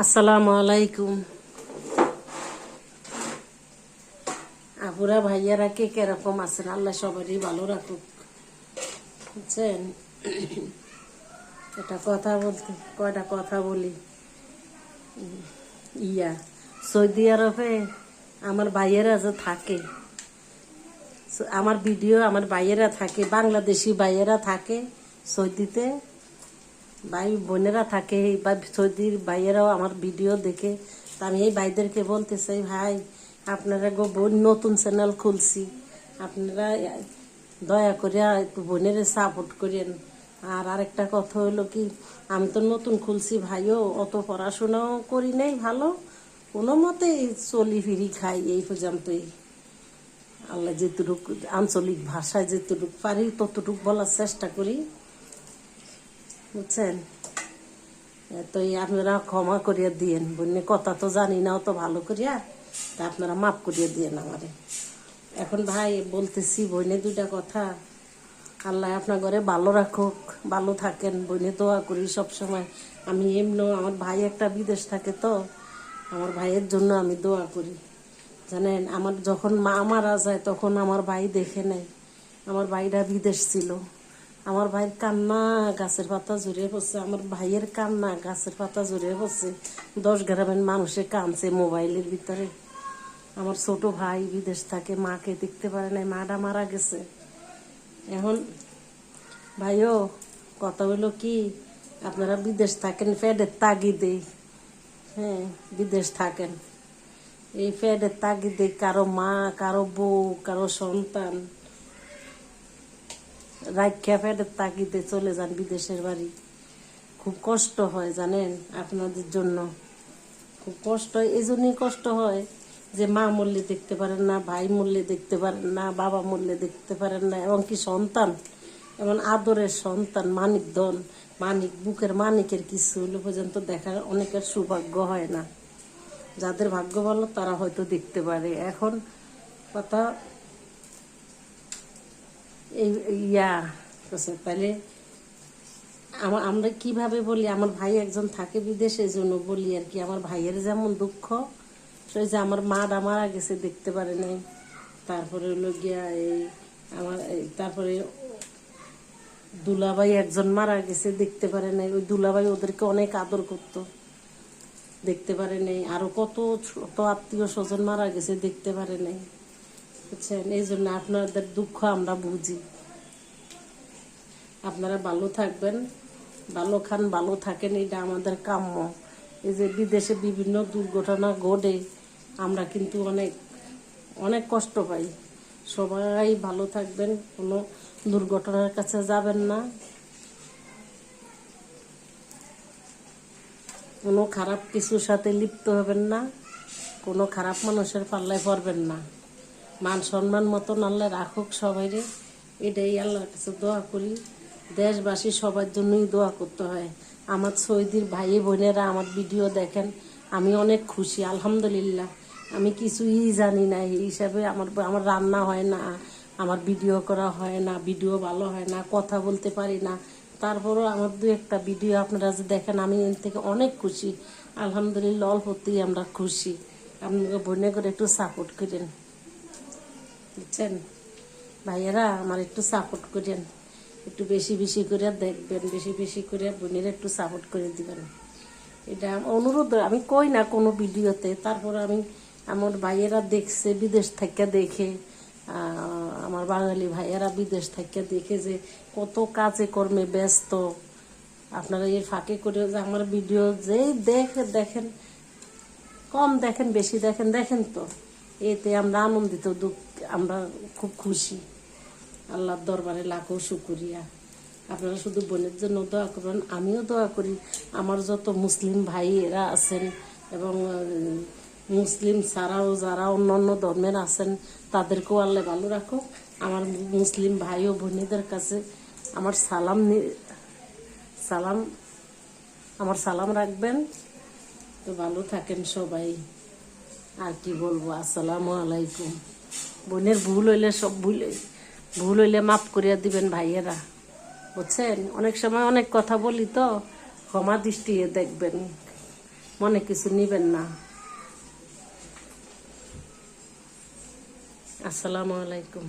আসসালামু আলাইকুম আপুরা ভাইয়ারা কে কিরকম আছেন? আল্লাহ সবারই ভালো রাখুক। বুঝছেন, এটা কথা বলতে কয়টা কথা বলি। সৌদি আরবে আমার ভাইয়েরা যে থাকে, আমার ভিডিও আমার ভাইয়েরা থাকে, বাংলাদেশি ভাইয়েরা থাকে সৌদিতে, ভাই বোনেরা থাকে, বা সৌদির ভাইয়েরাও আমার ভিডিও দেখে। তা আমি এই ভাইদেরকে বলতে চাই, ভাই আপনারা নতুন চ্যানেল খুলছি, আপনারা দয়া করে একটু বোনের সাপোর্ট করেন। আর আরেকটা কথা হলো কি, আমি তো নতুন খুলছি ভাইও, অত পড়াশোনাও করি নাই ভালো, কোনো মতে চলি ফিরি খাই এই পর্যন্তই। আল্লাহ যেটুক আঞ্চলিক ভাষায় যেটুক পারি ততটুক বলার চেষ্টা করি, বুঝছেন। তো আপনারা ক্ষমা করিয়া দিয়েন, বন্যে কথা তো জানি না অত ভালো করিয়া, তা আপনারা মাফ করিয়া দিয়েন আমারে। এখন ভাই বলতেছি বইনে দুইটা কথা। আল্লাহ আপনার ঘরে ভালো রাখুক, ভালো থাকেন, বইনে দোয়া করি সবসময়। আমি এমনিও আমার ভাই একটা বিদেশ থাকে, তো আমার ভাইয়ের জন্য আমি দোয়া করি। জানেন, আমার যখন মা মারা যায় তখন আমার ভাই দেখে নেয়, আমার ভাইরা বিদেশ ছিল। আমার ভাইয়ের কান্না গাছের পাতা জড়িয়ে পড়ছে, আমার ভাইয়ের কান্না গাছের পাতা জড়িয়ে পড়ছে। 10 গ্রামের মানুষে কাঁদছে মোবাইলের ভিতরে। আমার ছোট ভাই বিদেশ থাকে, মাকে দেখতে পারে নাই, মাটা মারা গেছে। এখন ভাইও কথা হলো কি, আপনারা বিদেশ থাকেন ফেডের তাগিদে, হ্যাঁ বিদেশ থাকেন, এই ফেডের তাগিদে কারো মা, কারো বউ, কারো সন্তান রাখিয়া ফেডের তাগিদে চলে যান বিদেশের বাড়ি। খুব কষ্ট হয় জানেন, আপনাদের জন্য খুব কষ্ট হয়। এই জন্যই কষ্ট হয় যে মা মরলে দেখতে পারেন না, ভাই মরলে দেখতে পারেন না, বাবা মরলে দেখতে পারেন না, এবং কি সন্তান, এমন আদরের সন্তান, মানিক ধন, মানিক বুকের মানিকের কিছু হলে পর্যন্ত দেখার অনেকের সৌভাগ্য হয় না। যাদের ভাগ্য ভালো তারা হয়তো দেখতে পারে। এখন কথা এই তাহলে আমরা কিভাবে বলি, আমার ভাই একজন থাকে বিদেশে, জন্য বলি আর কি। আমার ভাইয়ের যেমন দুঃখ, সেই যে আমার মাটা মারা গেছে দেখতে পারে নাই, তারপরে হলো গিয়া এই আমার তারপরে দুলাভাই একজন মারা গেছে দেখতে পারে নাই, ওই দুলাভাই ওদেরকে অনেক আদর করতো, দেখতে পারে নাই। আরো কত ছোট আত্মীয় স্বজন মারা গেছে দেখতে পারে নাই, বুঝছেন। এই জন্য আপনাদের দুঃখ আমরা বুঝি। আপনারা ভালো থাকবেন, ভালো খান, ভালো থাকেন, এটা আমাদের কাম্য। এই যে বিদেশে বিভিন্ন দুর্ঘটনা ঘটে, আমরা কিন্তু অনেক অনেক কষ্ট পাই। সবাই ভালো থাকবেন, কোনো দুর্ঘটনার কাছে যাবেন না, কোনো খারাপ কিছুর সাথে লিপ্ত হবেন না, কোনো খারাপ মানুষের পাল্লায় পড়বেন না। মান সম্মান মতন আল্লাহ রাখুক সবাইরে, এটাই আল্লাহর কাছে দোয়া করি। দেশবাসী সবার জন্যই দোয়া করতে হয়। আমার সৌদির ভাই বোনেরা আমার ভিডিও দেখেন, আমি অনেক খুশি আলহামদুলিল্লাহ। আমি কিছুই জানি না, এই হিসাবে আমার রান্না হয় না, আমার ভিডিও করা হয় না, ভিডিও ভালো হয় না, কথা বলতে পারি না, তারপরও আমার 2-1টা ভিডিও আপনারা যে দেখেন, আমি এর থেকে অনেক খুশি আলহামদুলিল্লাহ। অল্পতেই আমরা খুশি। আপনাকে বোনে করে একটু সাপোর্ট করেন, বুঝছেন ভাইয়েরা, আমার একটু সাপোর্ট করেন, একটু বেশি বেশি করে দেখবেন, বেশি বেশি করে বোনের একটু সাপোর্ট করে দিবেন। এটা অনুরোধ, আমি কই না কোনো ভিডিওতে, তারপর আমি আমার ভাইয়েরা দেখছে বিদেশ থেকে দেখে, আমার বাঙালি ভাইয়েরা বিদেশ থেকে দেখে যে কত কাজে কর্মে ব্যস্ত। আপনারা এর ফাঁকে করে যে আমার ভিডিও যেই দেখেন, কম দেখেন বেশি দেখেন, দেখেন তো, এতে আমরা আনন্দিত, আমরা খুব খুশি। আল্লাহর দরবারে লাখো শুকরিয়া। আপনারা শুধু বোনের জন্য দোয়া করবেন, আমিও দোয়া করি। আমার যত মুসলিম ভাইয়েরা আছেন এবং মুসলিম ছাড়াও যারা অন্যান্য ধর্মের আছেন, তাদেরকেও আল্লাহ ভালো রাখো। আমার মুসলিম ভাই ও বোনেদের কাছে আমার সালাম রাখবেন। তো ভালো থাকেন সবাই। আর কি বলবো, আসসালামু আলাইকুম। বোনের ভুল হইলে ভুল হইলে মাফ করিয়া দিবেন ভাইয়েরা, বুঝছেন। অনেক সময় অনেক কথা বলি, তো ক্ষমা দৃষ্টিতে দেখবেন। মনে কিছু নিবেন না। আসসালামু আলাইকুম।